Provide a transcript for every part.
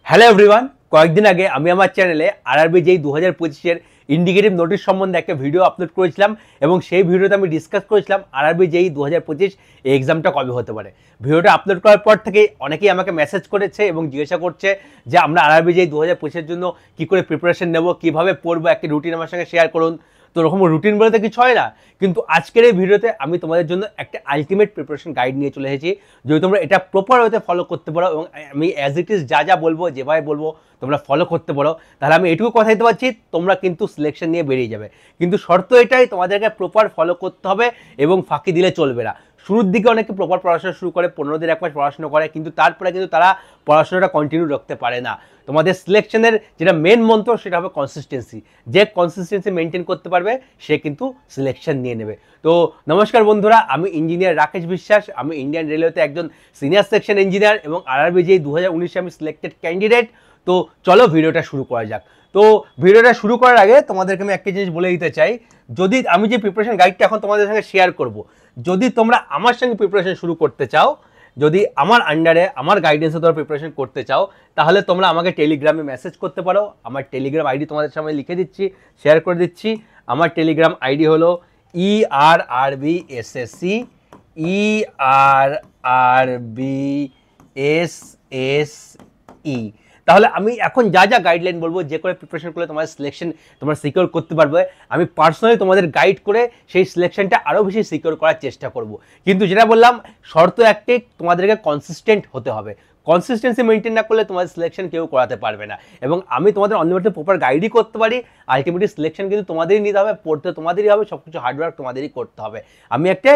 Hello everyone, কয়েকদিন আগে আমি আমার চ্যানেলে আরআরবি যেই 2025 ইন্ডিকেটিভ নোটিশ সম্বন্ধে একটা ভিডিও আপলোড করেছিলাম এবং সেই ভিডিওতে আমি ডিসকাস করেছিলাম আরআরবি যেই 2025 এই এক্সামটা কবে হতে পারে। ভিডিওটা আপলোড করার পর থেকেই অনেকেই আমাকে মেসেজ করেছে এবং জিজ্ঞাসা করছে যে আমরা আরআরবি যেই 2025 জন্য কী করে প্রিপারেশন নেব, কীভাবে পড়বো, একটা রুটিন আমার সঙ্গে শেয়ার করুন। তো ওরকম রুটিন বলতে কিছু হয় না, কিন্তু আজকের এই ভিডিওতে আমি তোমাদের জন্য একটা আলটিমেট প্রিপারেশন গাইড নিয়ে চলে এসেছি। যদি তোমরা এটা প্রপার ওয়েতে ফলো করতে পারো এবং আমি অ্যাজ ইট ইজ যা বলবো, যেভাবে বলবো তোমরা ফলো করতে পারো, তাহলে আমি এটুকু কথা দিতে পারছি তোমরা কিন্তু সিলেকশন নিয়ে বেরিয়ে যাবে। কিন্তু শর্ত এটাই, তোমাদেরকে প্রপার ফলো করতে হবে এবং ফাঁকি দিলে চলবে না। শুরুর দিকে অনেকে প্রপার পড়াশোনা শুরু করে, 15 দিন 1 মাস পড়াশোনা করে, কিন্তু তারপরে কিন্তু তারা পড়াশোনাটা কন্টিনিউ রাখতে পারে না। তোমাদের সিলেকশনের যেটা মেন মন্ত্র সেটা হবে কনসিস্টেন্সি। যে কনসিস্টেন্সি মেনটেন করতে পারবে সে কিন্তু সিলেকশন নিয়ে নেবে। তো নমস্কার বন্ধুরা, আমি ইঞ্জিনিয়ার রাকেশ বিশ্বাস। আমি ইন্ডিয়ান রেলওয়েতে একজন সিনিয়র সেকশন ইঞ্জিনিয়ার এবং আরআরবি যেই 2019 আমি সিলেক্টেড ক্যান্ডিডেট। তো চলো ভিডিওটা শুরু করা যাক। তো ভিডিওটা শুরু করার আগে তোমাদেরকে আমি একটা জিনিস বলে দিতে চাই, যদি আমি যে প্রিপারেশন গাইডটা এখন তোমাদের সঙ্গে শেয়ার করব, যদি তোমরা আমার সঙ্গে প্রিপারেশন শুরু করতে চাও, যদি আমার আন্ডারে আমার গাইডেন্সে তোমরা প্রিপারেশন করতে চাও, তাহলে তোমরা আমাকে টেলিগ্রামে মেসেজ করতে পারো। আমার টেলিগ্রাম আইডি তোমাদের সামনে লিখে দিচ্ছি, শেয়ার করে দিচ্ছি। আমার টেলিগ্রাম আইডি হলো ERRBSSC ERRBSSE। তাহলে আমি এখন যা গাইডলাইন বলবো, যে করে প্রিপারেশন করলে তোমার সিলেকশন তোমরা সিকিউর করতে পারবে, আমি পার্সোনালি তোমাদের গাইড করে সেই সিলেকশনটা আরও বেশি সিকিউর করার চেষ্টা করব। কিন্তু যেটা বললাম, শর্ত একটাই, তোমাদেরকে কনসিস্টেন্ট হতে হবে। কনসিস্টেন্সি মেনটেন না করলে তোমাদের সিলেকশন কেউ করাতে পারবে না। এবং আমি তোমাদের অনলিমিটেড প্রপার গাইডই করতে পারি, আলটিমেটলি সিলেকশন কিন্তু তোমাদেরই নিতে হবে, পড়তে তোমাদেরই হবে, সব কিছু হার্ডওয়ার্ক তোমাদেরই করতে হবে। আমি একটা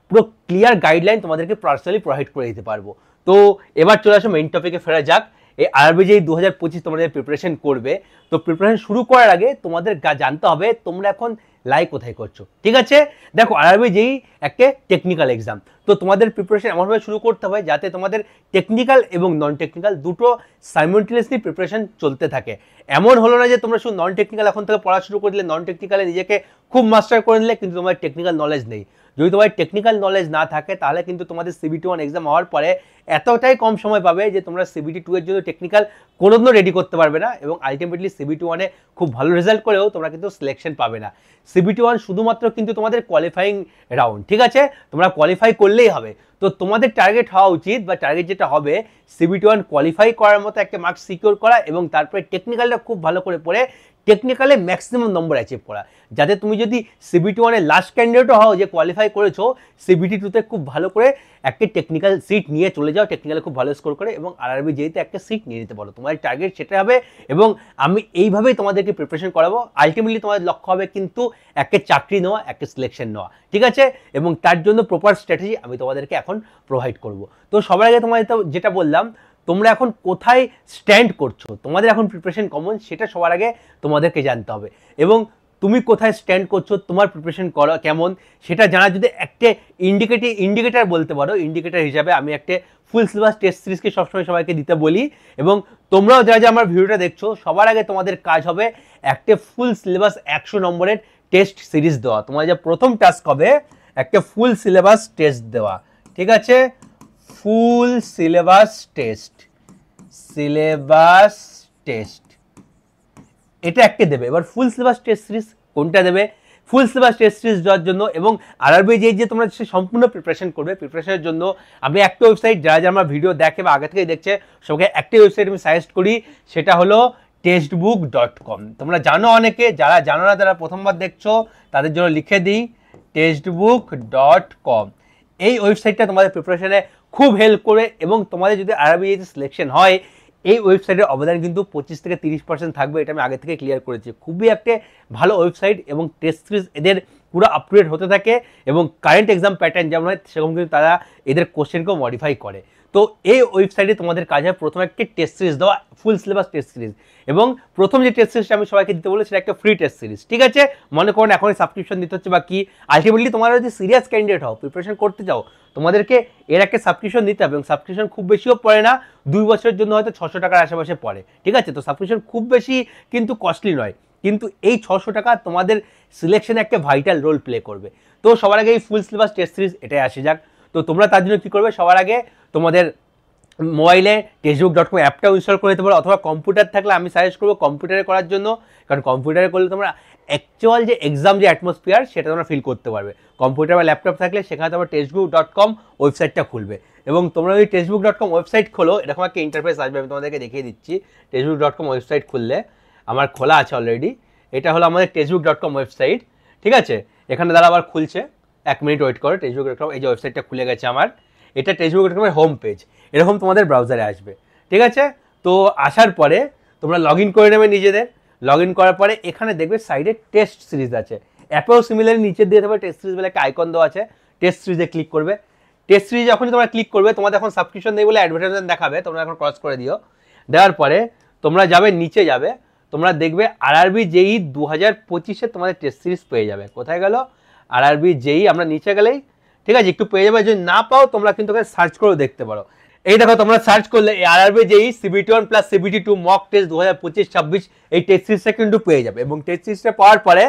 পুরো ক্লিয়ার গাইডলাইন তোমাদেরকে পার্সোনালি প্রোভাইড করে দিতে পারবো। তো এবার চলে আসো মেইন টপিকে ফেরা যাক। এই আরআরবি যেই 2025 তোমাদের প্রিপারেশন করবে, তো প্রিপারেশন শুরু করার আগে তোমাদের জানতে হবে তোমরা এখন লাই কোথায় করছো। ঠিক আছে, দেখো আরআরবি যেই একটা টেকনিক্যাল এক্সাম, তো তোমাদের প্রিপারেশন এমনভাবে শুরু করতে হবে যাতে তোমাদের টেকনিক্যাল এবং নন টেকনিক্যাল দুটো সাইমultaneously প্রিপারেশন চলতে থাকে। এমন হলো না যে তোমরা শুধু নন টেকনিক্যাল এখন থেকে পড়া শুরু করে দিলে, নন টেকনিক্যালে নিজেকে খুব মাস্টার করে নিলে, কিন্তু তোমার টেকনিক্যাল নলেজ নেই। যদি তোমার টেকনিক্যাল নলেজ না থাকে, তাহলে কিন্তু তোমাদের CBT 1 এক্সাম হওয়ার পরে এতটাই কম সময় পাবে যে তোমরা CBT 2 এর জন্য টেকনিক্যাল কোনোদিনও রেডি করতে পারবে না এবং আলটিমেটলি CBT 1 এ খুব ভালো রেজাল্ট করেও তোমরা কিন্তু সিলেকশন পাবে না। CBT 1 শুধুমাত্র কিন্তু তোমাদের কোয়ালিফাইং রাউন্ড, ঠিক আছে, তোমরা কোয়ালিফাই করলেই হবে। তো তোমাদের টার্গেট হওয়া উচিত, বা টার্গেট যেটা হবে, CBT 1 কোয়ালিফাই করার মতো একটা মার্কস সিকিউর করা এবং তারপরে টেকনিক্যালটা খুব ভালো করে পড়ে টেকনিক্যালে ম্যাক্সিমাম নম্বর অ্যাচিভ করা, যাতে তুমি যদি CBT 1 এর লাস্ট ক্যান্ডিডেটও হও যে কোয়ালিফাই করেছো, CBT 2 তে খুব ভালো করে একটা টেকনিক্যাল সিট নিয়ে চলে যাও, টেকনিক্যালে খুব ভালো স্কোর করে, এবং আরআরবি যেইতে একটা সিট নিয়ে নিতে পারো। তোমার টার্গেট সেটা হবে এবং আমি এইভাবেই তোমাদেরকে প্রিপারেশন করাবো। আলটিমেটলি তোমাদের লক্ষ্য হবে কিন্তু একটা চাকরি নেওয়া, একটা সিলেকশন নেওয়া, ঠিক আছে, এবং তার জন্য প্রপার স্ট্র্যাটেজি আমি তোমাদেরকে এখন প্রোভাইড করব। তো সবার আগে তোমাদের যেটা বললাম, তোমরা এখন কোথায় স্ট্যান্ড করছো, তোমাদের এখন প্রিপারেশন কমন, সেটা সবার আগে তোমাদেরকে জানতে হবে। এবং তুমি কোথায় স্ট্যান্ড করছো, তোমার প্রিপারেশন করা কেমন, সেটা জানা যদি একটা ইন্ডিকেটার বলতে পারো, ইন্ডিকেটার হিসাবে আমি একটা ফুল সিলেবাস টেস্ট সিরিজকে সবসময় সবাইকে দিতে বলি। এবং তোমরাও যারা আমার ভিডিওটা দেখছো, সবার আগে তোমাদের কাজ হবে একটা ফুল সিলেবাস 100 নম্বরের টেস্ট সিরিজ দেওয়া। তোমার যে প্রথম টাস্ক হবে একটা ফুল সিলেবাস টেস্ট দেওয়া, ঠিক আছে, ফুল সিলেবাস টেস্ট এটা একটা দেবে। এবার ফুল সিলেবাস টেস্ট সিরিজ কোনটা দেবে? ফুল সিলেবাস টেস্ট সিরিজ দেওয়ার জন্য এবং আরআরবি যে তোমরা সম্পূর্ণ প্রিপারেশন করবে, প্রিপারেশনের জন্য আমি একটা ওয়েবসাইট, যারা আমার ভিডিও দেখে বা আগে থেকেই দেখছে, সবাইকে একটা ওয়েবসাইট আমি সাজেস্ট করি, সেটা হলো textbook.com। তোমরা জানো অনেকে, যারা জানো না, যারা প্রথমবার দেখছো তাদের জন্য লিখে দিই textbook.com। এই ওয়েবসাইটটা তোমাদের প্রিপারেশনে খুব হেল্প করে এবং তোমাদের যদি আরআরবি সিলেকশন হয়, এই ওয়েবসাইটের অবদান কিন্তু 25 থেকে 30% থাকবে, এটা আমি আগে থেকে ক্লিয়ার করেছি। খুবই একটা ভালো ওয়েবসাইট এবং টেস্ট সিরিজ এদের পুরো আপডেট হতে থাকে এবং কারেন্ট এক্সাম প্যাটার্ন যেমন হয় সেরকম কিন্তু তারা এদের কোশ্চেনকেও মডিফাই করে। তো এই ওয়েবসাইটে তোমাদের কাজ হয় প্রথমে একটা টেস্ট সিরিজ দেওয়া, ফুল সিলেবাস টেস্ট সিরিজ। এবং প্রথম যে টেস্ট সিরিজটা আমি সবাইকে দিতে বলি, সেটা একটা ফ্রি টেস্ট সিরিজ, ঠিক আছে, মনে করুন এখন সাবস্ক্রিপশন দিতে হচ্ছে বা কি। আলটিমেটলি তোমরা যদি সিরিয়াস ক্যান্ডিডেট হও, প্রিপারেশন করতে চাও, তোমাদেরকে এর একটা সাবস্ক্রিপশন দিতে হবে এবং সাবস্ক্রিপশন খুব বেশিও পড়ে না, 2 বছরের জন্য হয়তো 600 টাকার আশেপাশে পড়ে, ঠিক আছে। তো সাবস্ক্রিপশন খুব বেশি কিন্তু কস্টলি নয়, কিন্তু এই 600 টাকা তোমাদের সিলেকশনে একটা ভাইটাল রোল প্লে করবে। তো সবার আগে এই ফুল সিলেবাস টেস্ট সিরিজ এটাই আসে যাক। তো তোমরা তার জন্য কী করবে, সবার আগে তোমাদের মোবাইলে টেক্সটবুক.com অ্যাপটাও ইনস্টল করে নিতে পারো, অথবা কম্পিউটার থাকলে আমি সাজেস্ট করবো কম্পিউটারে করার জন্য, কারণ কম্পিউটারে করলে তোমরা অ্যাকচুয়াল যে এক্সাম যে অ্যাটমসফিয়ার সেটা তোমরা ফিল করতে পারবে। কম্পিউটার বা ল্যাপটপ থাকলে সেখানে তোমরা টেক্সটবুক.com ওয়েবসাইটটা খুলবে, এবং তোমরা যদি টেক্সটবুক.com ওয়েবসাইট খোলো এরকম একটা ইন্টারফেস আসবে, আমি তোমাদেরকে দেখিয়ে দিচ্ছি। টেক্সটবুক.com ওয়েবসাইট খুললে, আমার খোলা আছে অলরেডি, এটা হলো আমাদের টেক্সটবুক.com ওয়েবসাইট, ঠিক আছে। এখানে দ্বারা আবার খুলছে, 1 মিনিট ওয়েট করো। টেক্সটবুক.com, এই যে ওয়েবসাইটটা খুলে গেছে আমার, এটা টেক্সটবুক.com এর হোম পেজ, এরকম তোমাদের ব্রাউজারে আসবে, ঠিক আছে। তো আসার পরে তোমরা লগ ইন করে নেবে নিজেদের। লগ ইন করার পরে এখানে দেখবে সাইডে টেস্ট সিরিজ আছে, অ্যাপেও সিমিলারলি নিচে দিয়ে দেবে টেস্ট সিরিজ বলে একটা আইকন দেওয়া আছে, টেস্ট সিরিজে ক্লিক করবে। টেস্ট সিরিজ যখনই তোমরা ক্লিক করবে, তোমাদের এখন সাবস্ক্রিপশন নেই বলে অ্যাডভার্টাইজমেন্ট দেখাবে, তোমরা এখন ক্রস করে দিও। দেওয়ার পরে তোমরা যাবে নিচে, যাবে তোমরা দেখবে আরআরবি জেই 2025 তোমাদের টেস্ট সিরিজ পেয়ে যাবে। কোথায় গেল আরআরবি জেই? আমরা নিচে গেলেই, ঠিক আছে, একটু পেয়ে যাবে। যদি না পাও তোমরা কিন্তু সার্চ করেও দেখতে পারো। এই দেখো তোমরা সার্চ করলে আরআরবি জেই CBT1 plus CBT2 mock test 2025-26 এই টেস্ট সিরিজটা কিন্তু পেয়ে যাবে। এবং টেস্ট সিরিজটা পাওয়ার পরে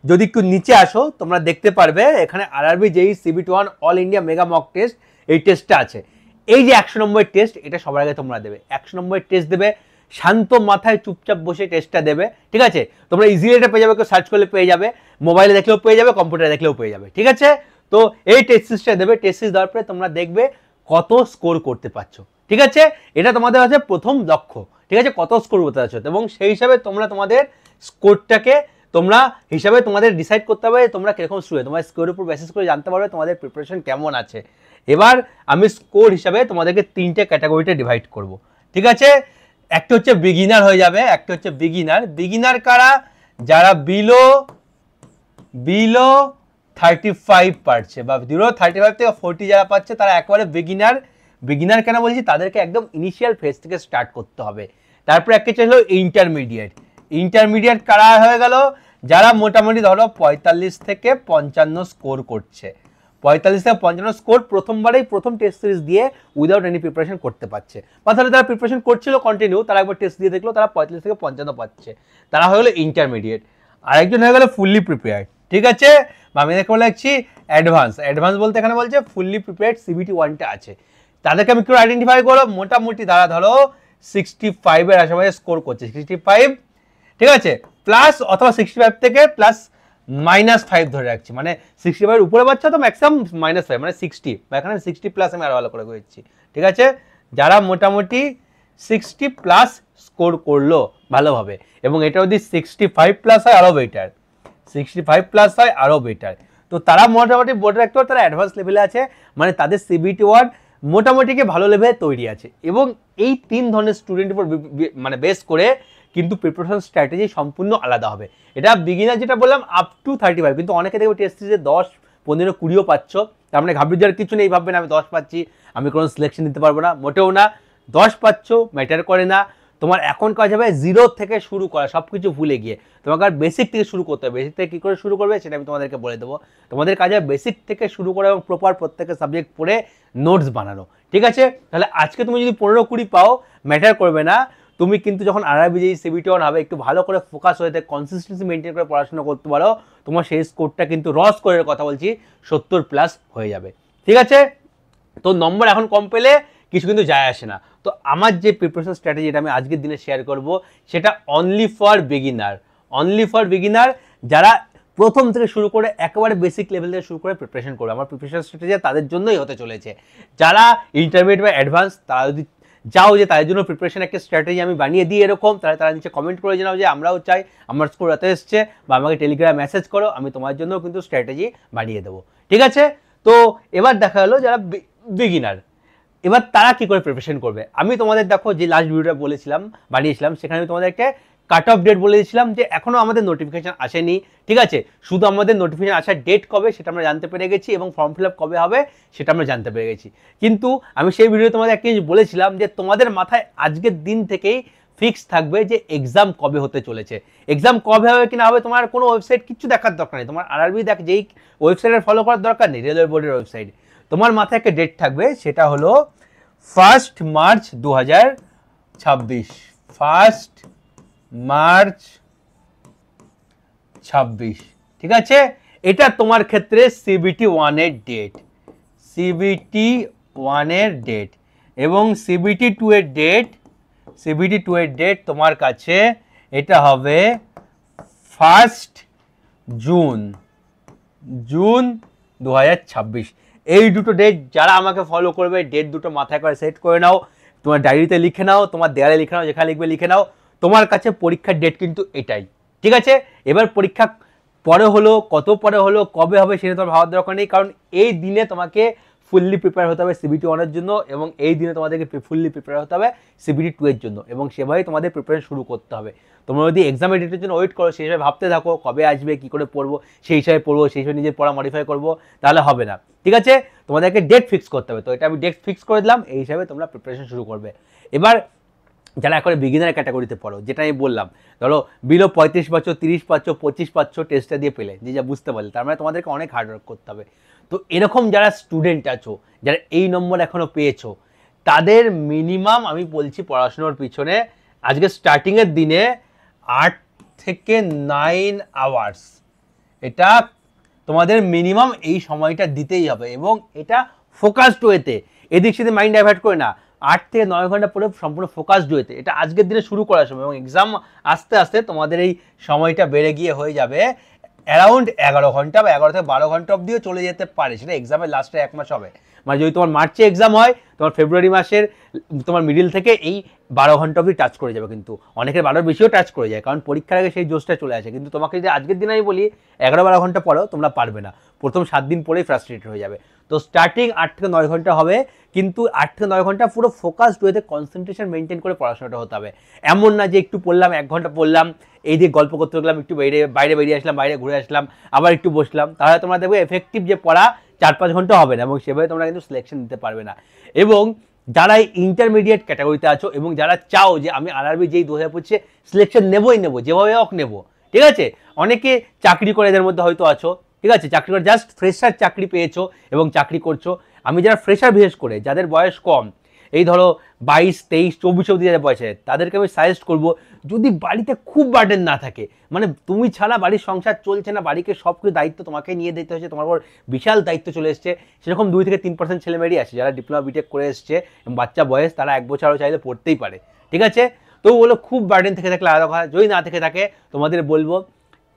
যদি একটু নিচে আসো তোমরা দেখতে পারবে এখানে আরআরবি জেই CBT1 all India mega mock test এই টেস্টটা আছে। এই যে 100 নম্বরের টেস্ট, এটা সবার আগে তোমরা দেবে। 100 নম্বরের টেস্ট দেবে, শান্ত মাথায় চুপচাপ বসে টেস্টটা দেবে, ঠিক আছে। তোমরা ইজিলি এটা পেয়ে যাবে, কেউ সার্চ করলে পেয়ে যাবে, মোবাইলে দেখলেও পেয়ে যাবে, কম্পিউটারে দেখলেও পেয়ে যাবে, ঠিক আছে। তো এই টেস্ট সিরিজটা দেবে, টেস্ট সিরিজ দেওয়ার পরে তোমরা দেখবে কত স্কোর করতে পারছো, ঠিক আছে। এটা তোমাদের আছে প্রথম লক্ষ্য, ঠিক আছে, কত স্কোর করতে পারছো, এবং সেই হিসাবে তোমরা তোমাদের স্কোরটাকে তোমরা হিসাবে তোমাদের ডিসাইড করতে হবে তোমরা কিরকম স্টুডেন্ট, তোমার স্কোরের উপর বেসিস করে জানতে পারবে তোমাদের প্রিপারেশন কেমন আছে। এবার আমি স্কোর হিসাবে তোমাদেরকে 3টে ক্যাটাগরিতে ডিভাইড করব, ঠিক আছে। একটা হচ্ছে বিগিনার হয়ে যাবে, একটা হচ্ছে বিগিনার। বিগিনার কারা? যারা বিলো 35 পারছে, বা 35 থেকে 40 যারা পাচ্ছে তারা একেবারে বিগিনার। বিগিনার কেন বলছি? তাদেরকে একদম ইনিশিয়াল ফেজ থেকে স্টার্ট করতে হবে। তারপর একটা ছিল ইন্টারমিডিয়েট। ইন্টারমিডিয়েট কারা হয়ে গেল? যারা মোটামুটি ধরো 45 থেকে 55 স্কোর করছে, 45 থেকে 55 স্কোর প্রথমবারেই প্রথম টেস্ট সিরিজ দিয়ে উইদাউট এনি প্রিপারেশন করতে পারছে, বা তাহলে তারা প্রিপারেশন করছিল কন্টিনিউ, তারা একবার টেস্ট দিয়ে দেখলো তারা 45 থেকে 55 পাচ্ছে, তারা হয়ে গেলো ইন্টারমিডিয়েট। আরেকজন হয়ে গেলো ফুললি প্রিপেয়ার্ড, ঠিক আছে। বা আমি দেখে বলে রাখছি অ্যাডভান্স। অ্যাডভান্স বলতে এখানে বলছে ফুললি প্রিপেয়ার্ড CBT1টা আছে, তাদেরকে আমি কেউ আইডেন্টিফাই করো। মোটামুটি তারা ধরো 65 এর আশেপাশে স্কোর করছে, 65, ঠিক আছে, প্লাস অথবা 65 থেকে প্লাস -5 ধরে রাখছি, মানে 65 এর উপরে বাচ্চা তো ম্যাক্সিমাম -5 মানে 60, বা এখানে 60 প্লাস আমি আরো ভালো করে দিচ্ছি, ঠিক আছে। যারা মোটামুটি 60 প্লাস স্কোর করলো ভালোভাবে, এবং এটা যদি 65 প্লাস হয় আরো বেটার, 65 প্লাস হয় আরো বেটার, তো তারা মোটামুটি বোর্ড রাখতে পারে, তারা অ্যাডভান্স লেভেলে আছে, মানে তাদের CBT1 মোটামুটি ভালো লেভেলে তৈরি আছে। এবং এই 3 ধরনের স্টুডেন্টের উপর মানে বেস করে কিন্তু প্রিপারেশন স্ট্র্যাটেজি সম্পূর্ণ আলাদা হবে। এটা বিগিনার যেটা বললাম আপ টু 35, কিন্তু অনেকে দেখবে টেস্ট সিরিজে 10, 15, 20ও পাচ্ছ, তার মানে ঘাবড়ে যাওয়ার কিছু নেই, ভাববেন আমি 10 পাচ্ছি আমি কোনো সিলেকশন দিতে পারবো না, মোটেও না। 10 পাচ্ছ ম্যাটার করে না, তোমার এখন কাজ হবে 0 থেকে শুরু করা, সব কিছু ভুলে গিয়ে তোমাকে আর বেসিক থেকে শুরু করতে হবে। বেসিক থেকে কী করে শুরু করবে সেটা আমি তোমাদেরকে বলে দেবো। তোমাদের কাজে বেসিক থেকে শুরু করা এবং প্রপার প্রত্যেকটা সাবজেক্ট পড়ে নোটস বানানো, ঠিক আছে। তাহলে আজকে তুমি যদি 15-20 পাও ম্যাটার করবে না, তুমি কিন্তু যখন আরআরবি জেই CBT1 হবে একটু ভালো করে ফোকাস হয়ে কনসিস্টেন্সি মেনটেন করে পড়াশোনা করতে পারো, তোমার সেই স্কোরটা কিন্তু র স্কোরের কথা বলছি 70 প্লাস হয়ে যাবে, ঠিক আছে। তো নম্বর এখন কম পেলে কিছু কিন্তু যায় আসে না। তো আমার যে প্রিপারেশন স্ট্র্যাটেজি এটা আমি আজকের দিনে শেয়ার করব, সেটা only for beginner, only for beginner, যারা প্রথম থেকে শুরু করে একেবারে বেসিক লেভেল থেকে শুরু করে প্রিপারেশন করবে। আমার প্রিপারেশন স্ট্র্যাটেজি তাদের জন্যই হতে চলেছে। যারা ইন্টারমিডিয়েট বা অ্যাডভান্স তারা যদি যাও যে তাদের জন্য প্রিপারেশন একটা স্ট্র্যাটেজি আমি বানিয়ে দিই এরকম, তারা নিচে কমেন্ট করে জানাও যে আমরাও চাই, আমার স্কোর এত এসছে, বা আমাকে টেলিগ্রামে মেসেজ করো, আমি তোমার জন্য কিন্তু স্ট্র্যাটেজি বানিয়ে দেবো, ঠিক আছে। তো এবার দেখা হলো যারা বিগিনার, এবার তারা কি করে প্রিপারেশন করবে। আমি তোমাদের দেখো যে লাস্ট ভিডিওটা বলেছিলাম বানিয়েছিলাম, সেখানে আমি তোমাদের একটা কাট অফ ডেট বলে দিয়েছিলাম যে এখনও আমাদের নোটিফিকেশান আসেনি, ঠিক আছে। শুধু আমাদের নোটিফিকেশান আসার ডেট কবে সেটা আমরা জানতে পেরে গেছি, এবং ফর্ম ফিল আপ কবে হবে সেটা আমরা জানতে পেরে গেছি। কিন্তু আমি সেই ভিডিওতে তোমাদের একটা জিনিস বলেছিলাম যে তোমাদের মাথায় আজকের দিন থেকেই ফিক্স থাকবে যে এক্সাম কবে হতে চলেছে। এক্সাম কবে হবে কিনা হবে তোমার কোনো ওয়েবসাইট কিছু দেখার দরকার নেই, তোমার আরআরবি যেই ওয়েবসাইটের ফলো করার দরকার নেই, রেলওয়ে বোর্ডের ওয়েবসাইট, তোমার মাথায় একটা ডেট থাকবে, সেটা হলো 1 মার্চ 2026, 1 মার্চ 26, ঠিক আছে। এটা তোমার ক্ষেত্রে CBT1 এর ডেট, CBT1 এর ডেট। এবং CBT 2 এর ডেট তোমার কাছে এটা হবে 1 জুন 2026। এই দুটো ডেট যারা আমাকে ফলো করবে, ডেট দুটো মাথায় করে সেট করে নাও, তোমার ডায়েরিতে লিখে নাও, তোমার দেয়ালে লিখে নাও, যেখানে লিখবে লিখে নাও। তোমার কাছে পরীক্ষার ডেট কিন্তু এটাই, ঠিক আছে? এবার পরীক্ষা পরে হলো, কত পরে হলো, কবে হবে সেটা তোমার ভাবার দরকার নেই, কারণ এই দিনে তোমাকে ফুললি প্রিপেয়ার হতে হবে CBT 1 এর জন্য, এবং এই দিনে তোমাদেরকে ফুললি প্রিপেয়ার হতে হবে CBT 2 এর জন্য, এবং সেভাবেই তোমাদের প্রিপারেশন শুরু করতে হবে। তোমরা যদি এক্সামের ডেটের জন্য ওয়েট করো, সেই হিসাবে ভাবতে থাকো কবে আসবে, কী করে পড়বো, সেই হিসাবে পড়বো, সেই হিসাবে নিজের পড়া মডিফাই করবো, তাহলে হবে না, ঠিক আছে? তোমাদেরকে ডেট ফিক্স করতে হবে। তো এটা আমি ডেট ফিক্স করে দিলাম, এই হিসাবে তোমরা প্রিপারেশন শুরু করবে। এবার যারা এখন বিগিনার ক্যাটাগরিতে পড়ো, যেটা আমি বললাম, ধরো বিলো 35 পাচ্ছ, 30 পাচ্ছ, 25 পাচ্ছ টেস্টটা দিয়ে পেলে, যে যা বুঝতে পারলে, তার মানে তোমাদেরকে অনেক হার্ডওয়ার্ক করতে হবে। তো এরকম যারা স্টুডেন্ট আছো, যারা এই নম্বর এখনও পেয়েছো, তাদের মিনিমাম আমি বলছি পড়াশোনার পিছনে আজকে স্টার্টিংয়ের দিনে 8 থেকে 9 আওয়ার্স, এটা তোমাদের মিনিমাম এই সময়টা দিতেই হবে, এবং এটা ফোকাসড ওয়েতে, এদিক সেদিক মাইন্ড ডাইভার্ট করে না। 8 থেকে 9 ঘন্টা পরে সম্পূর্ণ ফোকাসড ওয়েতে এটা আজকের দিনে শুরু করার সময়, এবং এক্সাম আস্তে আস্তে তোমাদের এই সময়টা বেড়ে গিয়ে হয়ে যাবে অ্যারাউন্ড 11 ঘন্টা বা 11 থেকে 12 ঘন্টা অবধিও চলে যেতে পারে, সেটা এক্সামের লাস্টে 1 মাস হবে। মানে যদি তোমার মার্চে এক্সাম হয়, তোমার ফেব্রুয়ারি মাসের তোমার মিডিল থেকে এই 12 ঘন্টা অবধি টাচ করে যাবে, কিন্তু অনেকের 12 বেশিও টাচ করে যায়, কারণ পরীক্ষার আগে সেই জোশটা চলে আসে। কিন্তু তোমাকে যদি আজকের দিন আমি বলি 11-12 ঘন্টা পড়ো, তোমরা পারবে না, প্রথম 7 দিন পরেই ফ্রাস্ট্রেটেড হয়ে যাবে। তো স্টার্টিং 8 থেকে 9 ঘন্টা হবে, কিন্তু 8 থেকে 9 ঘন্টা পুরো ফোকাসড ওয়েতে কনসেন্ট্রেশন মেনটেন করে পড়াশোনাটা হতে হবে। এমন না যে একটু পড়লাম, 1 ঘন্টা পড়লাম, এই দিয়ে গল্প করতে গেলাম, একটু বাইরে বেরিয়ে আসলাম, বাইরে ঘুরে আসলাম, আবার একটু বসলাম, তাহলে তোমরা দেখবে এফেক্টিভ যে পড়া 4-5 ঘন্টা হবে না, এবং সেভাবে তোমরা কিন্তু সিলেকশন দিতে পারবে না। এবং যারা ইন্টারমিডিয়েট ক্যাটাগরিতে আছো, এবং যারা চাও যে আমি আরআরবি যেই 2025 সিলেকশন নেবই নেবো, যেভাবে হোক নেবো, ঠিক আছে? অনেকে চাকরি করে এদের মধ্যে হয়তো আছো, ঠিক আছে? চাকরি করে জাস্ট ফ্রেশার চাকরি পেয়েছো এবং চাকরি করছো। আমি যারা ফ্রেশার বিশেষ করে, যাদের বয়স কম, এই ধরো 22, 23, 24 অবধি যাদের বয়সে, তাদেরকে আমি সাজেস্ট করবো, যদি বাড়িতে খুব বার্ডেন না থাকে, মানে তুমি ছাড়া বাড়ির সংসার চলছে না, বাড়িকে সব কিছু দায়িত্ব তোমাকে নিয়ে দিতে হচ্ছে, তোমার উপর বিশাল দায়িত্ব চলে এসছে, সেরকম 2 থেকে 3% ছেলেমেয়েরই আছে যারা ডিপ্লোমা বিটেক করে এসছে এবং বাচ্চা বয়স, তারা 1 বছর আরও চাইলে পড়তেই পারে, ঠিক আছে? তো বলো খুব বার্ডেন থেকে থাকলে আলাদা কথা, যদি না থেকে থাকে তোমাদের বলবো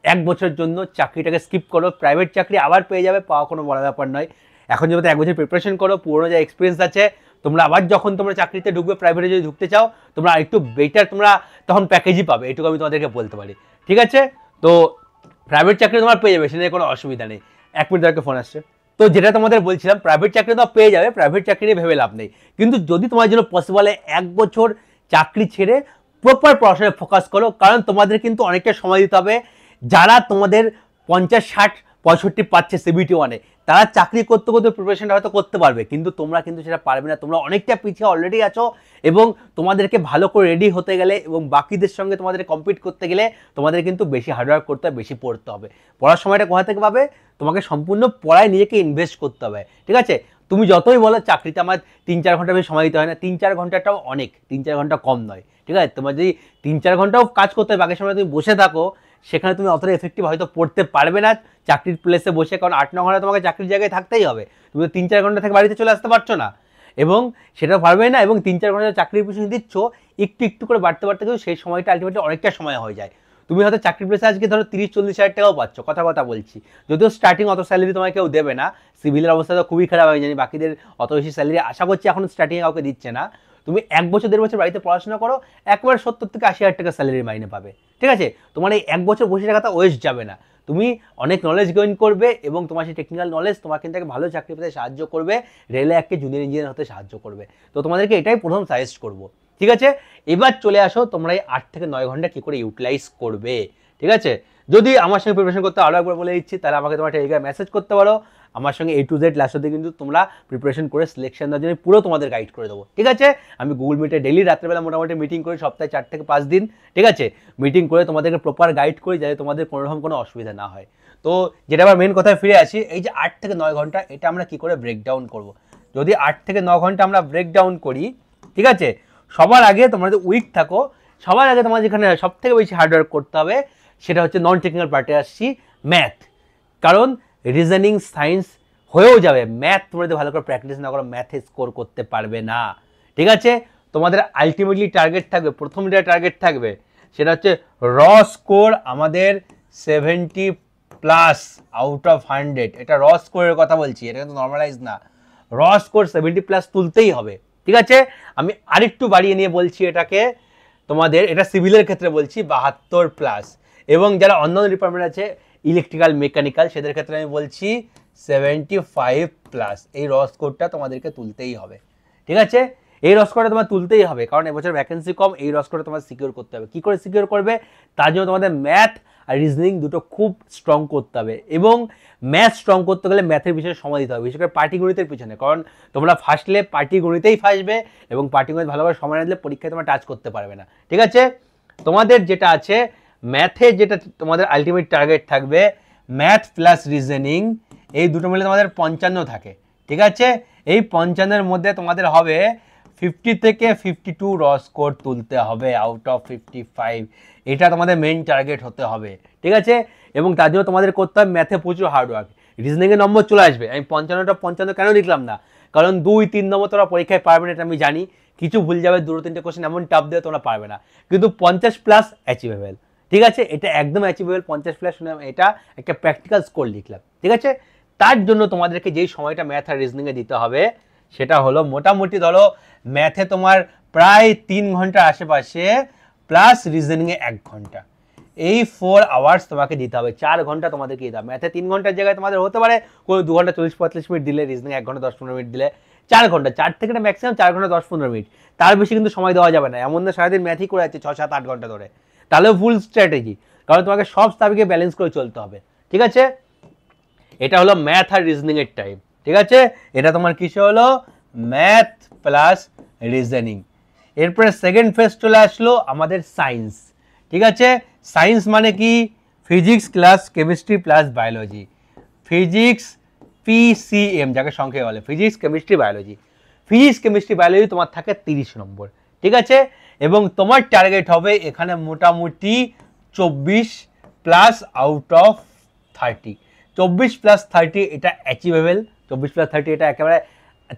1 বছরের জন্য চাকরিটাকে স্কিপ করো, প্রাইভেট চাকরি আবার পেয়ে যাবে, পাওয়া কোনো বড় ব্যাপার নয়। এখন যেহেতু 1 বছর প্রিপারেশন করো, পুরোনো যা এক্সপিরিয়েন্স আছে, তোমরা আবার যখন তোমরা চাকরিতে ঢুকবে, প্রাইভেটে যদি ঢুকতে চাও, তোমরা একটু বেটার তোমরা তখন প্যাকেজই পাবে, এটুকু আমি তোমাদেরকে বলতে পারি, ঠিক আছে? তো প্রাইভেট চাকরি তোমার পেয়ে যাবে, সেটা কোনো অসুবিধা নেই। 1 মিনিট ধরে ফোন আসছে। তো যেটা তোমাদের বলছিলাম, প্রাইভেট চাকরি তো পেয়ে যাবে, প্রাইভেট চাকরি নিয়ে ভেবে লাভ নেই, কিন্তু যদি তোমার জন্য পসিবল হয় 1 বছর চাকরি ছেড়ে প্রপার পড়াশোনায় ফোকাস করো, কারণ তোমাদের কিন্তু অনেকটা সময় দিতে হবে। যারা তোমাদের 50, 60, 65 পাচ্ছে CBT 1-এ, তারা চাকরি করতে করতে প্রিপারেশনটা হয়তো করতে পারবে, কিন্তু তোমরা কিন্তু সেটা পারবে না। তোমরা অনেকটা পিছিয়ে অলরেডি আছো, এবং তোমাদেরকে ভালো করে রেডি হতে গেলে এবং বাকিদের সঙ্গে তোমাদের কম্পিট করতে গেলে তোমাদের কিন্তু বেশি হার্ডওয়ার্ক করতে হবে, বেশি পড়তে হবে। পড়ার সময়টা কোথা থেকে পাবে? তোমাকে সম্পূর্ণ পড়ায় নিজেকে ইনভেস্ট করতে হবে, ঠিক আছে? তুমি যতই বলো চাকরিতে আমার 3-4 ঘন্টা বেশি সময় দিতে হয় না, 3-4 ঘন্টাটাও অনেক, 3-4 ঘন্টা কম নয়, ঠিক আছে? তোমার যদি 3-4 ঘন্টাও কাজ করতে হয়, বাকি সময় তুমি বসে থাকো, সেখানে তুমি অতটা এফেক্টিভ হয়তো পড়তে পারবে না চাকরির প্লেসে বসে, কারণ 8-9 ঘন্টা তোমাকে চাকরির জায়গায় থাকতেই হবে, তুমি তো 3-4 ঘন্টা থেকে বাড়িতে চলে আসতে পারছো না, এবং সেটা পারবে না। এবং 3-4 ঘন্টা চাকরির পিছনে দিচ্ছ, একটু একটু করে বাড়তে বাড়তে কিন্তু সেই সময়টা আলটিমেটলি অনেকটা সময় হয়ে যায়। তুমি হয়তো চাকরির প্লেসে আজকে ধরো 30-40 হাজার টাকাও পাচ্ছ, কথা বলছি, যদিও স্টার্টিং অত স্যালারি তোমাকে কেউ দেবে না, সিভিলের অবস্থা তো খুবই খারাপ, আমি জানি বাকিদের অত বেশি স্যালারি আশা করছি এখন স্টার্টিংয়ে কাউকে দিচ্ছে না। তুমি 1 বছর 1.5 বছর বাড়িতে পড়াশোনা করো, একবার 70 থেকে 80 হাজার টাকা স্যালারি মাইনে পাবে, ঠিক আছে? তোমার এই 1 বছর বসে টাকাটা ওয়েস্ট যাবে না, তুমি অনেক নলেজ গেইন করবে, এবং তোমার সেই টেকনিক্যাল নলেজ তোমার কিন্তু ভালো চাকরি পেতে সাহায্য করবে, রেলে একটা জুনিয়র ইঞ্জিনিয়ার হতে সাহায্য করবে। তো তোমাদেরকে এটাই প্রথম সাজেস্ট করবো, ঠিক আছে? এবার চলে আসো তোমরা এই 8 থেকে 9 ঘন্টা কী করে ইউটিলাইজ করবে, ঠিক আছে? যদি আমার সঙ্গে প্রিপারেশন করতে আরও একবার বলে দিচ্ছি, তাহলে আমাকে তোমার টেলিগ্রামে মেসেজ করতে পারো, আমার সঙ্গে A to Z লাস্ট অবধি কিন্তু তোমরা প্রিপারেশন করে সিলেকশন দেওয়ার জন্য পুরো তোমাদের গাইড করে দেবো, ঠিক আছে? আমি গুগল মিটে ডেলি রাত্রেবেলা মোটামুটি মিটিং করি, সপ্তাহে 4 থেকে 5 দিন, ঠিক আছে? মিটিং করে তোমাদেরকে প্রপার গাইড করি, যাতে তোমাদের কোনোরকম কোনো অসুবিধা না হয়। তো যেটা আবার মেন কথায় ফিরে আসি, এই যে 8 থেকে 9 ঘন্টা, এটা আমরা কী করে ব্রেকডাউন করবো? যদি 8 থেকে 9 ঘন্টা আমরা ব্রেকডাউন করি, ঠিক আছে, সবার আগে তোমরা যদি উইক থাকো, সবার আগে তোমার যেখানে সব থেকে বেশি হার্ডওয়ার্ক করতে হবে, সেটা হচ্ছে নন টেকনিক্যাল পার্টে আসছি, ম্যাথ। কারণ রিজনিং সায়েন্স হয়েও যাবে, ম্যাথ তোমরা যদি ভালো করে প্র্যাকটিস না করো, ম্যাথে স্কোর করতে পারবে না, ঠিক আছে, তোমাদের আলটিমেটলি টার্গেট থাকবে, প্রথম যেটা টার্গেট থাকবে সেটা হচ্ছে র স্কোর আমাদের 70+ আউট অফ 100। এটা র স্কোরের কথা বলছি, এটা কিন্তু নর্মালাইজ না। র স্কোর 70+ তুলতেই হবে। ঠিক আছে, আমি আরেকটু বাড়িয়ে নিয়ে বলছি এটাকে, তোমাদের এটা সিভিলের ক্ষেত্রে বলছি 72+, এবং যারা অন্যান্য ডিপার্টমেন্ট আছে ইলেকট্রিক্যাল মেকানিক্যাল সেদের ক্ষেত্রে আমি বলছি 75+। এই র স্কোরটা তোমাদেরকে তুলতেই হবে। ঠিক আছে, এই র স্কোরটা তোমার তুলতেই হবে, কারণ এবছর ভ্যাকেন্সি কম। এই র স্কোরটা তোমার সিকিউর করতে হবে। কি করে সিকিউর করবে? তার জন্য তোমাদের ম্যাথ আর রিজনিং দুটো খুব স্ট্রং করতে হবে, এবং ম্যাথ স্ট্রং করতে গেলে ম্যাথের বিষয়ে সময় দিতে হবে, বিশেষ করে পাটিগণিতের পিছনে। কারণ তোমরা ফার্স্টলে পাটিগণিতেই ফাঁসবে, এবং পাটিগণিত ভালোভাবে সময় না দিলে পরীক্ষায় তোমরা টাচ করতে পারবে না। ঠিক আছে, তোমাদের যেটা আছে ম্যাথে, যেটা তোমাদের আলটিমেট টার্গেট থাকবে ম্যাথ প্লাস রিজনিং, এই দুটো মিলে তোমাদের 55 থাকে। ঠিক আছে, এই 55-এর মধ্যে তোমাদের হবে 50 থেকে 52 র স্কোর তুলতে হবে আউট অফ 55। এটা তোমাদের মেইন টার্গেট হতে হবে। ঠিক আছে, এবং তার জন্য তোমাদের করতে হবে ম্যাথে প্রচুর হার্ডওয়ার্ক। রিজনিংয়ের নম্বর চলে আসবে। আমি 55টা 55 কেন লিখলাম না, কারণ 2-3 নম্বর তোমরা পরীক্ষায় পারবে না, এটা আমি জানি। কিছু ভুল যাবে, 2-3টে কোশ্চেন এমন টাফ দেবে তোমরা পারবে না, কিন্তু 50+ অ্যাচিভেবল। ঠিক আছে, এটা একদম অ্যাচিভেবল। 50+, এটা একটা প্র্যাকটিক্যাল স্কোর লিখলাম। ঠিক আছে, তার জন্য তোমাদেরকে যেই সময়টা ম্যাথ আর রিজনিংয়ে দিতে হবে সেটা হলো মোটামুটি ধরো ম্যাথে তোমার প্রায় 3 ঘন্টার আশেপাশে, প্লাস রিজনিংয়ে 1 ঘন্টা। এই 4 আওয়ার্স তোমাকে দিতে হবে। 4 ঘন্টা তোমাদেরকে দিতে হবে। ম্যাথে 3 ঘন্টার জায়গায় তোমাদের হতে পারে কোনো 2 ঘন্টা 40-45 মিনিট দিলে, রিজনিং 1 ঘন্টা 10-15 মিনিট দিলে, 4 ঘন্টা, 4 থেকে ম্যাক্সিমাম 4 ঘন্টা 10-15 মিনিট। তার বেশি কিন্তু সময় দেওয়া যাবে না। এমন না সারাদিন ম্যাথই করে যাচ্ছে 6-7-8 ঘন্টা ধরে, তাহলে ফুল স্ট্র্যাটেজি। কারণ তোমাকে সব সাবজেক্টকে ব্যালেন্স করে চলতে হবে। ঠিক আছে, এটা হলো ম্যাথ আর রিজনিং এর টাইম। ঠিক আছে, এটা তোমার কিসে হলো ম্যাথ প্লাস রিজনিং। এরপরে সেকেন্ড ফেজ চলে আসলো আমাদের সায়েন্স। ঠিক আছে, সায়েন্স মানে কি? Physics plus chemistry plus biology. Physics PCM যাকে সংখ্যায় বলে, physics chemistry biology. Physics chemistry biology তোমার থাকে 30 নম্বর। ঠিক আছে, এবং তোমার টার্গেট হবে এখানে মোটামুটি 24+ আউট অফ 30। 24+30 এটা অ্যাচিভেবল। 24+30 এটা একেবারে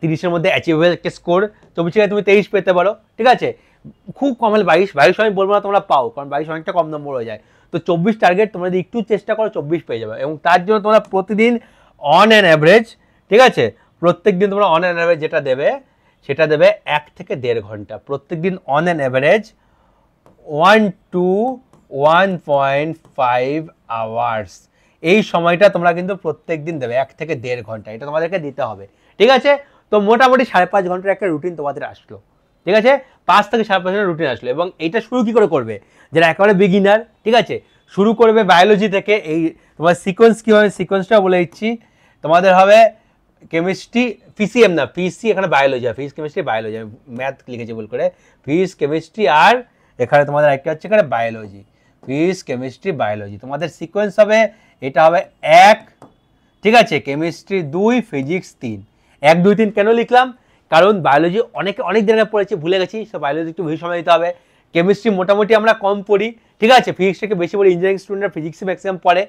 30-এর মধ্যে অ্যাচিভেবল একটা স্কোর। 24 থেকে তুমি 23 পেতে পারো। ঠিক আছে, খুব কম হলে 22 আমি বলবো না তোমরা পাও, কারণ 22 অনেকটা কম নম্বর হয়ে যায়। তো 24 টার্গেট, তোমরা যদি একটু চেষ্টা করো 24 পেয়ে যাবে। এবং তার জন্য তোমরা প্রতিদিন অন অ্যান অ্যাভারেজ, ঠিক আছে, প্রত্যেক দিন তোমরা অন অ্যান অ্যাভারেজ যেটা দেবে সেটা দেবে 1 থেকে 1.5 ঘন্টা প্রত্যেক দিন, on an average 1 to 1.5 hours. এই সময়টা তোমরা কিন্তু প্রত্যেক দিন দেবে 1 থেকে 1.5 ঘন্টা, এটা তোমাদেরকে দিতে হবে। ঠিক আছে, তো মোটামুটি 5.5 ঘন্টার একটা রুটিন তোমাদের আসলো। ঠিক আছে, 5 থেকে 5.5 ঘন্টার রুটিন আসলো। এবং এইটা শুরু কি করে করবে? যারা একেবারে বিগিনার, ঠিক আছে, শুরু করবে বায়োলজি থেকে। এই তোমার সিকোয়েন্স কী হবে, সিকোয়েন্সটা বলে দিচ্ছি। তোমাদের হবে কেমিস্ট্রি, PCM না, PC এখানে বায়োলজি, ফিজিক্স কেমিস্ট্রি বায়োলজি, আমি ম্যাথ লিখেছি ভুল করে। ফিজিক্স কেমিস্ট্রি, আর এখানে তোমাদের একটা হচ্ছে এখানে বায়োলজি, ফিজিক্স কেমিস্ট্রি বায়োলজি। তোমাদের সিকোয়েন্স হবে, এটা হবে 1, ঠিক আছে, কেমিস্ট্রি 2, ফিজিক্স 3। 1, 2, 3 কেন লিখলাম? কারণ বায়োলজি অনেক দিন আগে পড়েছি, ভুলে গেছি, সো বায়োলজি একটু বেশি সময় দিতে হবে। কেমিস্ট্রি মোটামুটি আমরা কম পড়ি, ঠিক আছে, ফিজিক্স থেকে বেশি পড়ি। ইঞ্জিনিয়ারিং স্টুডেন্টরা ফিজিক্সে ম্যাক্সিমাম পড়ে,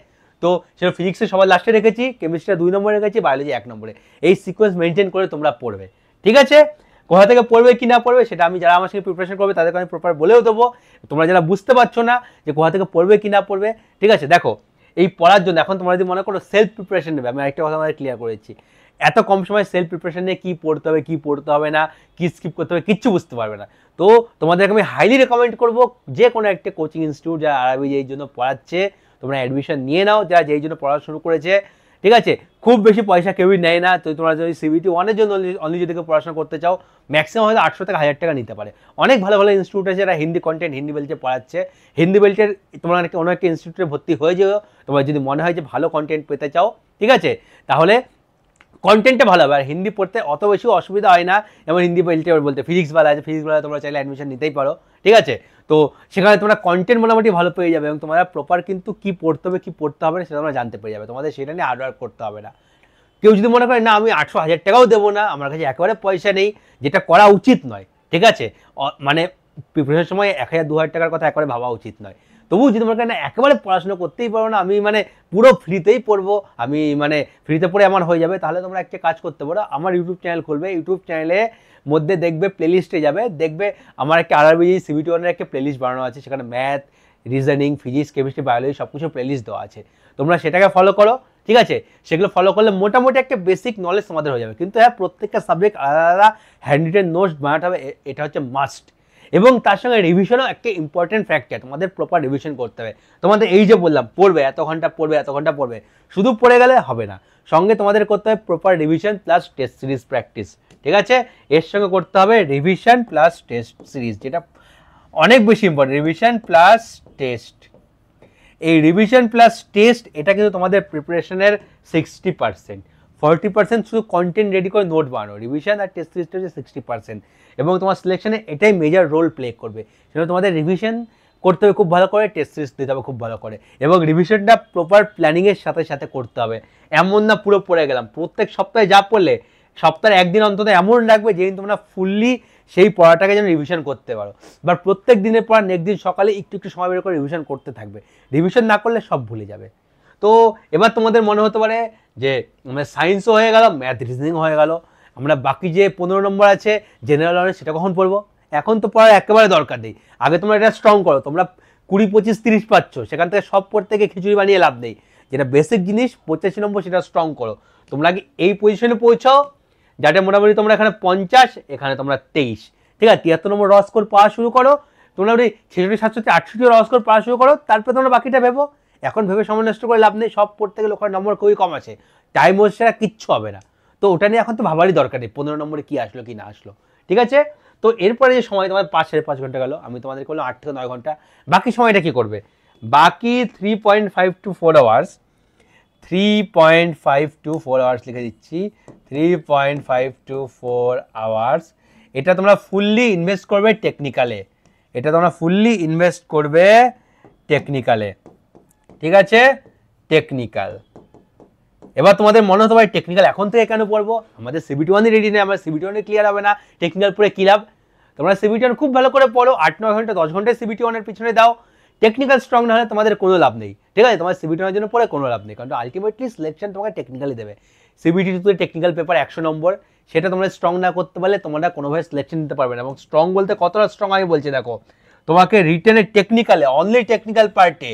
তো সেটা ফিজিক্সে সবার লাস্টে রেখেছি, কেমিস্ট্রিটা 2 নম্বরে রেখেছি, বায়োলজি 1 নম্বরে। এই সিকোয়েন্স মেনটেন করে তোমরা পড়বে। ঠিক আছে, কোথা থেকে পড়বে কি না পড়বে সেটা আমি, যারা আমার সঙ্গে প্রিপারেশন করবে তাদেরকে আমি প্রপার বলেও দেবো। তোমরা যারা বুঝতে পারছো না যে কোথা থেকে পড়বে কি না পড়বে, ঠিক আছে, দেখো এই পড়ার জন্য এখন তোমরা যদি মনে করো সেলফ প্রিপারেশন নেবে, আমি আরেকটা কথা আমাদের ক্লিয়ার করেছি, এত কম সময় সেলফ প্রিপারেশন নিয়ে কী পড়তে হবে কি পড়তে হবে না, কি স্কিপ করতে হবে, কিচ্ছু বুঝতে পারবে না। তো তোমাদেরকে আমি হাইলি রেকমেন্ড করবো যে কোনো একটা কোচিং ইনস্টিটিউট যারা আরবি যেই জন্য পড়াচ্ছে তোমরা অ্যাডমিশন নিয়ে নাও, যারা যেই জন্য পড়া শুরু করেছে। ঠিক আছে, খুব বেশি পয়সা কেউই নেয় না। তো তোমরা যদি CBT 1-এর জন্য অনলি যদি পড়াশোনা করতে চাও, ম্যাক্সিমাম হয়তো 800 থেকে 1000 টাকা নিতে পারে। অনেক ভালো ভালো ইনস্টিটিউট আছে যারা হিন্দি কন্টেন্ট, হিন্দি বেল্টে পড়াচ্ছে। হিন্দি বেল্টের তোমরা অন্য একটা ইনস্টিটিউটে ভর্তি হয়ে যেও, তোমরা যদি মনে হয় যে ভালো কন্টেন্ট পেতে চাও, ঠিক আছে, তাহলে কন্টেন্টটা ভালো হবে। আর হিন্দি পড়তে অত বেশি অসুবিধা হয় না। যেমন হিন্দি বেল্টে বলতে ফিজিক্স বালা আছে, ফিজিক্স বালা তোমরা চাইলে অ্যাডমিশন নিতেই পারো। ঠিক আছে, তো সেখানে তোমরা কন্টেন্ট মোটামুটি ভালো পেয়ে যাবে, এবং তোমরা প্রপার কিন্তু কী পড়তে হবে কী পড়তে হবে না সেটা তোমরা জানতে পেরে যাবে। তোমাদের সেটা নিয়ে হার্ডওয়ার্ক করতে হবে না। কেউ যদি মনে করে না আমি 800-1000 টাকাও দেবো না, আমার কাছে একেবারে পয়সা নেই, যেটা করা উচিত নয়। ঠিক আছে, মানে প্রিপারেশনের সময় 1000-2000 টাকার কথা একেবারে ভাবা উচিত নয়। তবুও যদি তোমার একেবারে পড়াশোনা করতেই পারো না, আমি মানে পুরো ফ্রিতেই পড়বো, আমি মানে ফ্রিতে পড়ে আমার হয়ে যাবে, তাহলে তোমরা একটা কাজ করতে পারো, আমার ইউটিউব চ্যানেল খুলবে, ইউটিউব চ্যানেলে মধ্যে দেখবে প্লেলিস্টে যাবে, দেখবে আমার একটা আরআরবি সিবিটি ওয়ানের একটা প্লেলিস্ট বানানো আছে, সেখানে math, reasoning, physics, chemistry, biology সব কিছু প্লেলিস্ট দেওয়া আছে, তোমরা সেটাকে ফলো করো, ঠিক আছে? সেগুলো ফলো করলে মোটামুটি একটা বেসিক নলেজ তোমাদের হয়ে যাবে। কিন্তু হ্যাঁ, প্রত্যেকটা সাবজেক্ট আলাদা আলাদা হ্যান্ড রিটেন নোটস বানাতে হবে, এটা হচ্ছে মাস্ট। এবং তার সঙ্গে রিভিশনও একটা ইম্পর্টেন্ট ফ্যাক্টর, তোমাদের প্রপার রিভিশন করতে হবে। তোমাদের এই যে বললাম পড়বে এত ঘন্টা পড়বে, এত ঘন্টা পড়বে, শুধু পড়ে গেলে হবে না, সঙ্গে তোমাদের করতে হবে proper revision plus test series practice, ঠিক আছে? এর সঙ্গে করতে হবে রিভিশন প্লাস টেস্ট সিরিজ, যেটা অনেক বেশি ইম্পর্টেন্ট, রিভিশন প্লাস টেস্ট। এই রিভিশন প্লাস টেস্ট এটা কিন্তু তোমাদের প্রিপারেশনের 60%, 40% শুধু কন্টেন্ট রেডি করে নোট বানানো, রিভিশন আর টেস্ট সিরিজটা হচ্ছে 60%। এবং তোমার সিলেকশনে এটাই মেজর রোল প্লে করবে, সেটা তোমাদের রিভিশন করতে হবে খুব ভালো করে, টেস্ট সিরিজ দিতে হবে খুব ভালো করে, এবং রিভিশনটা প্রপার প্ল্যানিংয়ের সাথে সাথে করতে হবে। এমন না পুরো পড়ে গেলাম, প্রত্যেক সপ্তাহে যা পড়লে সপ্তাহে একদিন অন্তত এমন রাখবে যেদিন তোমরা ফুললি সেই পড়াটাকে যেন রিভিশন করতে পারো, বা প্রত্যেক দিনের পর নেক্সট দিন সকালে একটু একটু সময় বের করে রিভিশন করতে থাকবে, রিভিশন না করলে সব ভুলে যাবে। তো এবার তোমাদের মনে হতে পারে যে আমাদের সায়েন্সও হয়ে গেল, ম্যাথ রিজনিং হয়ে গেল, আমরা বাকি যে 15 নম্বর আছে জেনারেল নলেজ সেটা কখন পড়বো? এখন তো পড়ার একেবারে দরকার নেই, আগে তোমরা এটা স্ট্রং করো। তোমরা 20, 25, 30 পাচ্ছ, সেখান থেকে সব পড়তে গিয়ে খিচুড়ি বানিয়ে লাভ নেই, যেটা বেসিক জিনিস 85 নম্বর সেটা স্ট্রং করো। তোমরা আগে এই পজিশনে পৌঁছাও, যাতে মোটামুটি তোমরা এখানে 50, এখানে তোমরা 23, ঠিক আছে? 73 নম্বর র স্কোর পাওয়া শুরু করো, তোমরা 66, 67, 68 র স্কোর পাওয়া শুরু করো, তারপরে তোমরা বাকিটা ভেবো। এখন ভেবে সময় নষ্ট করে লাভ নেই, সব পড়তে গেলে ওখানে নম্বর খুবই কম আছে, টাইম ওয়েস্ট ছাড়া কিচ্ছু হবে না। তো ওটা নিয়ে এখন তো ভাবারই দরকার নেই 15 নম্বরে কি আসলো কি না আসলো, ঠিক আছে? তো এরপরে যে সময় তোমার 5, 5.5 ঘন্টা গেল, আমি তোমাদের করলাম 8 থেকে 9 ঘন্টা, বাকি সময়টা কি করবে? বাকি 3.5 to 4 আওয়ার্স, 3.5 to 4 আওয়ার্স লিখে দিচ্ছি, 3.5 to 4 আওয়ার্স এটা তোমরা ফুললি ইনভেস্ট করবে টেকনিক্যালে, এটা তোমরা ফুললি ইনভেস্ট করবে টেকনিক্যালে, ঠিক আছে? টেকনিক্যাল। এবার তোমাদের মনে হতে পারে টেকনিক্যাল এখন থেকে কেন পড়বো? আমাদের সিবিটি ওয়ানই রেডি নেই, আমার সিবিটি ওয়ানে ক্লিয়ার হবে না, টেকনিক্যাল পড়ে কী লাভ? তোমরা সিবিটি ওয়ান খুব ভালো করে পড়ো, 8-9 ঘন্টা 10 ঘন্টায় সিবিটি ওয়ানের পিছনে দাও, টেকনিক্যাল স্ট্রং না হলে তোমাদের কোনো লাভ নেই, ঠিক আছে? তোমার সিবিটি ওয়ানের জন্য পড়ে কোনো লাভ নেই, কারণ আলটিমেটলি সিলেকশন তোমাকে টেকনিক্যালি দেবে। সিবিটি টুতে টেকনিক্যাল পেপার 100 নম্বর, সেটা তোমরা স্ট্রং না করতে পারলে তোমরা কোনোভাবে সিলেকশন দিতে পারবে না। এবং স্ট্রং বলতে কতটা স্ট্রং আমি বলছি দেখো, তোমাকে রিটেনের টেকনিক্যালে অনলি টেকনিক্যাল পার্টে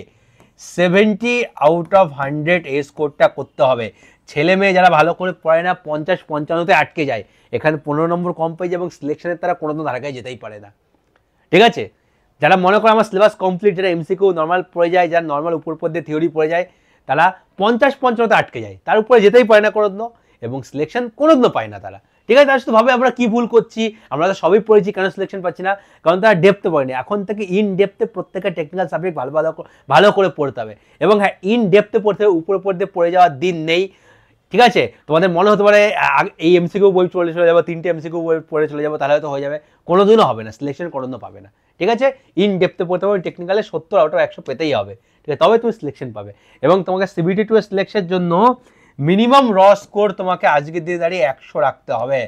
70 আউট অফ 100 এই স্কোরটা করতে হবে। ছেলে মেয়ে যারা ভালো করে পড়ে না 50-55তে আটকে যায়, এখানে 15 নম্বর কম পেয়ে যায় এবং সিলেকশনের তারা কোনো ধারাকায় যেতেই পারে না, ঠিক আছে? যারা মনে করে আমার সিলেবাস কমপ্লিট, যারা এমসিকিউ নর্মাল পড়ে যায়, যারা নর্মাল উপর দিয়ে থিওরি পড়ে যায়, তারা 50-55তে আটকে যায়, তার উপরে যেতেই পারে না কোনোদিনও, এবং সিলেকশন কোনোদিনও পায় না তারা, ঠিক আছে? তারা শুধু ভাবে আমরা কি ভুল করছি, আমরা তো সবই পড়েছি, কেন সিলেকশন পাচ্ছি না? কারণ তারা ডেপথে পড়েনি। এখন থেকে ইন ডেপথে প্রত্যেকটা টেকনিক্যাল সাবজেক্ট ভালো করে পড়তে হবে। এবং হ্যাঁ, ইন ডেপথে পড়তে হবে, উপর দিয়ে পড়ে যাওয়ার দিন নেই, ঠিক আছে? তোমাদের মনে হতে পারে এই এমসিকিউ বই পড়ে চলে যাবো, 3টে এমসিকিউ বই পড়ে চলে যাবো, তাহলে তো হয়ে যাবে, কোনোদিনও হবে না, সিলেকশন কোনোদিনও পাবে না, ঠিক আছে? ইন ডেপথে পড়তে হবে, টেকনিক্যালে 70 আউট অফ 100 পেতেই হবে, ঠিক আছে? তবে তুমি সিলেকশন পাবে। এবং তোমাকে সিবিটি 2 এর সিলেকশনের জন্য মিনিমাম র স্কোর তোমাকে আজকের দিনে দাঁড়িয়ে 100 রাখতে হবে,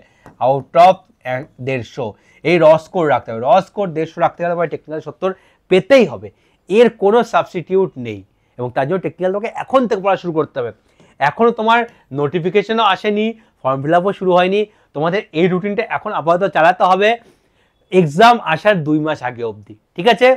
আউট অফ 150 এই র স্কোর রাখতে হবে। র স্কোর 150 রাখতে গেলে পরে টেকনিক্যাল 70 পেতেই হবে, এর কোনো সাবস্টিটিউট নেই। এবং তার জন্য টেকনিক্যাল তোমাকে এখন থেকে পড়া শুরু করতে হবে। এখনও তোমার নোটিফিকেশনও আসেনি, ফর্ম ফিল আপও শুরু হয়নি, তোমাদের এই রুটিনটা এখন আপাতত চালাতে হবে এক্সাম আসার 2 মাস আগে অবধি, ঠিক আছে?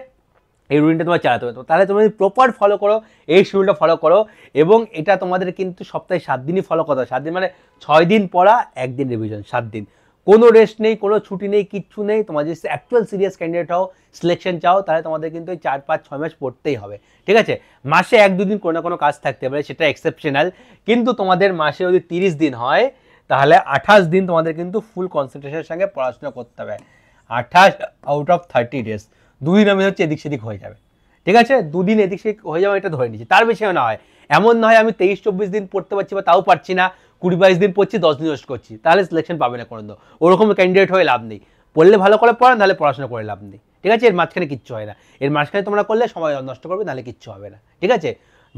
এই রুটিনটা তোমার চালাতে হবে। তাহলে তুমি প্রপার ফলো করো, এই শিডিউলটা ফলো করো, এবং এটা তোমাদের কিন্তু সপ্তাহে 7 দিনই ফলো করতে হবে। 7 দিন মানে 6 দিন পড়া, 1 দিন রিভিশন, 7 দিন, কোনো রেস্ট নেই, কোনো ছুটি নেই, কিচ্ছু নেই। তোমার যদি অ্যাকচুয়াল সিরিয়াস ক্যান্ডিডেট হও, সিলেকশন চাও, তাহলে তোমাদের কিন্তু 4, 5, 6 মাস পড়তেই হবে, ঠিক আছে? মাসে 1-2 দিন কোনো না কোনো কাজ থাকতে পারে, সেটা এক্সেপশনাল, কিন্তু তোমাদের মাসে যদি 30 দিন হয়, তাহলে 28 দিন তোমাদের কিন্তু ফুল কনসেন্ট্রেশনের সঙ্গে পড়াশোনা করতে হবে। 28 আউট অফ 30 ডেজ, 2 দিন আমি হচ্ছে এদিক সেদিক হয়ে যাবে, ঠিক আছে? 2 দিন এদিক সেদিক হয়ে যাবে, এটা ধরে নিচ্ছি, তার বেশিও না হয়। এমন নয় আমি 23-24 দিন পড়তে পারছি বা তাও পারছি না, 20-22 দিন পড়ছি, 10 দিন ওয়েস্ট করছি, তাহলে সিলেকশন পাবে না কোনো দিন। ওরকম ক্যান্ডিডেট হয়ে লাভ নেই, পড়লে ভালো করে পড়ান, তাহলে পড়াশোনা করে লাভ নেই, ঠিক আছে? এর মাঝখানে কিচ্ছু হয় না, এর মাঝখানে তোমরা করলে সময় নষ্ট করবে, নাহলে কিচ্ছু হবে না, ঠিক আছে?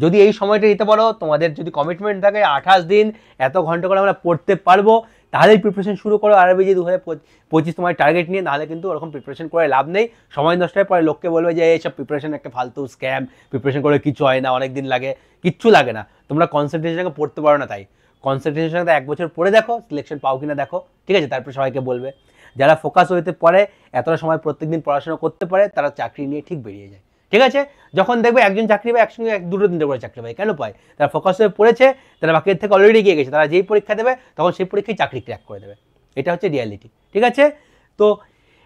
যদি এই সময়টা দিতে পারো, তোমাদের যদি কমিটমেন্ট থাকে 28 দিন এত ঘন্টা করে আমরা পড়তে পারবো, তাহলেই প্রিপারেশন শুরু করো আরবি যে 2025 তোমার টার্গেট নিয়ে, নাহলে কিন্তু ওরকম প্রিপারেশন করে লাভ নেই, সময় নষ্ট হয়, পরে লোককে বলবে যে এইসব প্রিপারেশন একটা ফালতু স্ক্যাম, প্রিপারেশন করে কিছু হয় না, অনেক দিন লাগে, কিচ্ছু লাগে না, তোমরা কনসেন্ট্রেশনকে পড়তে পারো না, তাই কনসেন্ট্রেশনের সঙ্গে 1 বছর পড়ে দেখো সিলেকশন পাও কিনা দেখো, ঠিক আছে, তারপরে সবাইকে বলবে। যারা ফোকাস হইতে পারে, এতটা সময় প্রত্যেকদিন পড়াশোনা করতে পারে, তারা চাকরি নিয়ে ঠিক বেরিয়ে যায়, ঠিক আছে। যখন দেখবে একজন চাকরি পায়, একসঙ্গে 2-3 করে চাকরি পায়, কেন পায়? তারা ফোকাস হয়ে পড়েছে, তারা বাকির থেকে অলরেডি গিয়ে গেছে, তারা যেই পরীক্ষা দেবে তখন সেই পরীক্ষায় চাকরি ক্র্যাক করে দেবে, এটা হচ্ছে রিয়ালিটি, ঠিক আছে। তো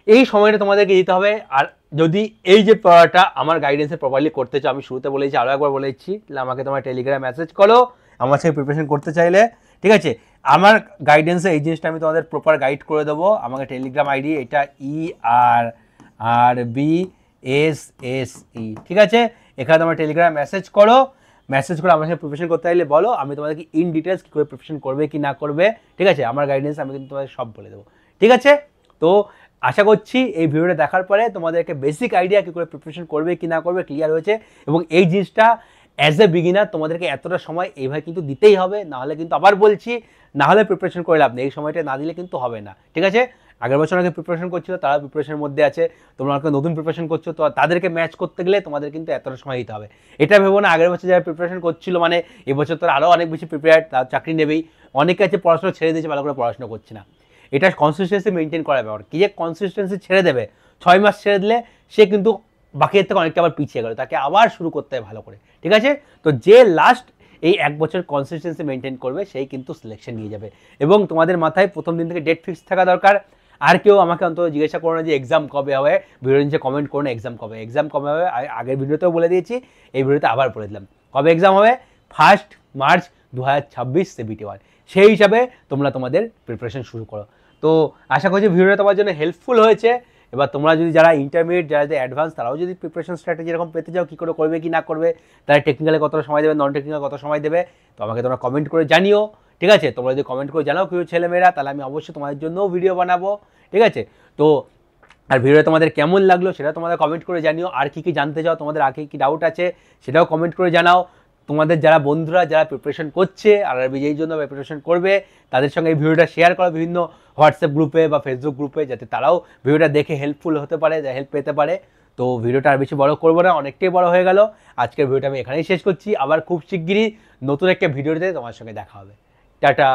এই সময়টা তোমাদেরকে দিতে হবে। আর যদি এই যে পড়াটা আমার গাইডেন্সে প্রপারলি করতে চাও, আমি শুরুতে বলেছি, আরও একবার বলেছি, আমাকে তোমার টেলিগ্রাম মেসেজ করো আমার সাথে প্রিপারেশন করতে চাইলে, ঠিক আছে। আমার গাইডেন্সে এই জিনিসটা আমি তোমাদের প্রপার গাইড করে দেবো। আমাকে টেলিগ্রাম আইডি এটা ERRBSSE, ঠিক আছে। এখানে তোমার টেলিগ্রাম মেসেজ করো, মেসেজ করে আমার সাথে প্রিপারেশন করতে চাইলে বলো, আমি তোমাদেরকে ইন ডিটেলস কী করে প্রিপারেশন করবে কি না করবে, ঠিক আছে, আমার গাইডেন্স আমি কিন্তু তোমাদের সব বলে দেবো, ঠিক আছে। তো আশা করছি এই ভিডিওটা দেখার পরে তোমাদেরকে বেসিক আইডিয়া কী করে প্রিপারেশন করবে কি না করবে ক্লিয়ার হয়েছে, এবং এই জিনিসটা অ্যাজ এ বিগিনার তোমাদেরকে এতটা সময় এইভাবে কিন্তু দিতেই হবে, নাহলে কিন্তু আবার বলছি, নাহলে প্রিপারেশন করে লাভ নেই, এই সময়টা না দিলে কিন্তু হবে না, ঠিক আছে। আগের বছর আগে প্রিপারেশন করছিল, তারা প্রিপারেশনের মধ্যে আছে, তোমরা নতুন প্রিপারেশন করছো, তো তাদেরকে ম্যাচ করতে গেলে তোমাদের কিন্তু এতটা সময় দিতে হবে। এটা ভেবো না আগের বছর যারা প্রিপারেশন করছিল মানে এবছর তারা আরও অনেক বেশি প্রিপেয়ার, তার চাকরি নেবেই, অনেকে আছে পড়াশোনা ছেড়ে দিয়েছে, ভালো করে পড়াশোনা করছে না। এটা কনসিস্টেন্সি মেনটেন করার ব্যাপার, কি যে কনসিস্টেন্সি ছেড়ে দেবে, 6 মাস ছেড়ে দিলে সে কিন্তু বাকিদের থেকে অনেকটা আবার পিছিয়ে গেল, তাকে আবার শুরু করতে হবে ভালো করে, ঠিক আছে। তো যে লাস্ট এই 1 বছর কনসিস্টেন্সি মেনটেন করবে সেই কিন্তু সিলেকশন নিয়ে যাবে। এবং তোমাদের মাথায় প্রথম দিন থেকে ডেট ফিক্স থাকা দরকার। আর কেউ আমাকে অন্তত জিজ্ঞাসা করো না যে এক্সাম কবে হবে, ভিডিও নিচে কমেন্ট করো না এক্সাম কবে হবে, আগের ভিডিওতেও বলে দিয়েছি, এই ভিডিওতে আবার বলে দিলাম কবে এক্সাম হবে, 1 মার্চ 2026 CBT1, সেই হিসাবে তোমরা তোমাদের প্রিপারেশন শুরু করো। তো আশা করছি ভিডিওটা তোমার জন্য হেল্পফুল হয়েছে। এবার তোমরা যদি যারা ইন্টারমিডিয়েট, যারা অ্যাডভান্স, তারাও যদি প্রিপারেশন স্ট্র্যাটেজি এরকম পেতে চাও, কী করে করবে কি না করবে, তারা টেকনিক্যালে কতটা সময় দেবে, নন টেকনিক্যাল কত সময় দেবে, তো আমাকে তোমরা কমেন্ট করে জানিও, ঠিক আছে। তোমরা যদি কমেন্ট করে জানাও কেউ ছেলেমেয়েরা, তাহলে আমি অবশ্যই তোমাদের জন্যও ভিডিও বানাবো, ঠিক আছে। তো আর ভিডিও তোমাদের কেমন লাগলো সেটা তোমাদের কমেন্ট করে জানিও, আর কী কী জানতে চাও, তোমাদের আর কী ডাউট আছে সেটাও কমেন্ট করে জানাও। তোমাদের যারা বন্ধুরা যারা প্রিপারেশন করছে আর যেই জন্য প্রিপারেশন করবে, তাদের সঙ্গে এই ভিডিওটা শেয়ার করো বিভিন্ন হোয়াটসঅ্যাপ গ্রুপে বা ফেসবুক গ্রুপে, যাতে তারাও ভিডিওটা দেখে হেল্পফুল হতে পারে, হেল্প পেতে পারে। তো ভিডিওটা আর বেশি বড় করবো না, অনেকটাই বড় হয়ে গেল। আজকের ভিডিওটা আমি এখানেই শেষ করছি, আবার খুব শিগগিরই নতুন একটা ভিডিওতে তোমার সঙ্গে দেখা হবে। টাটা।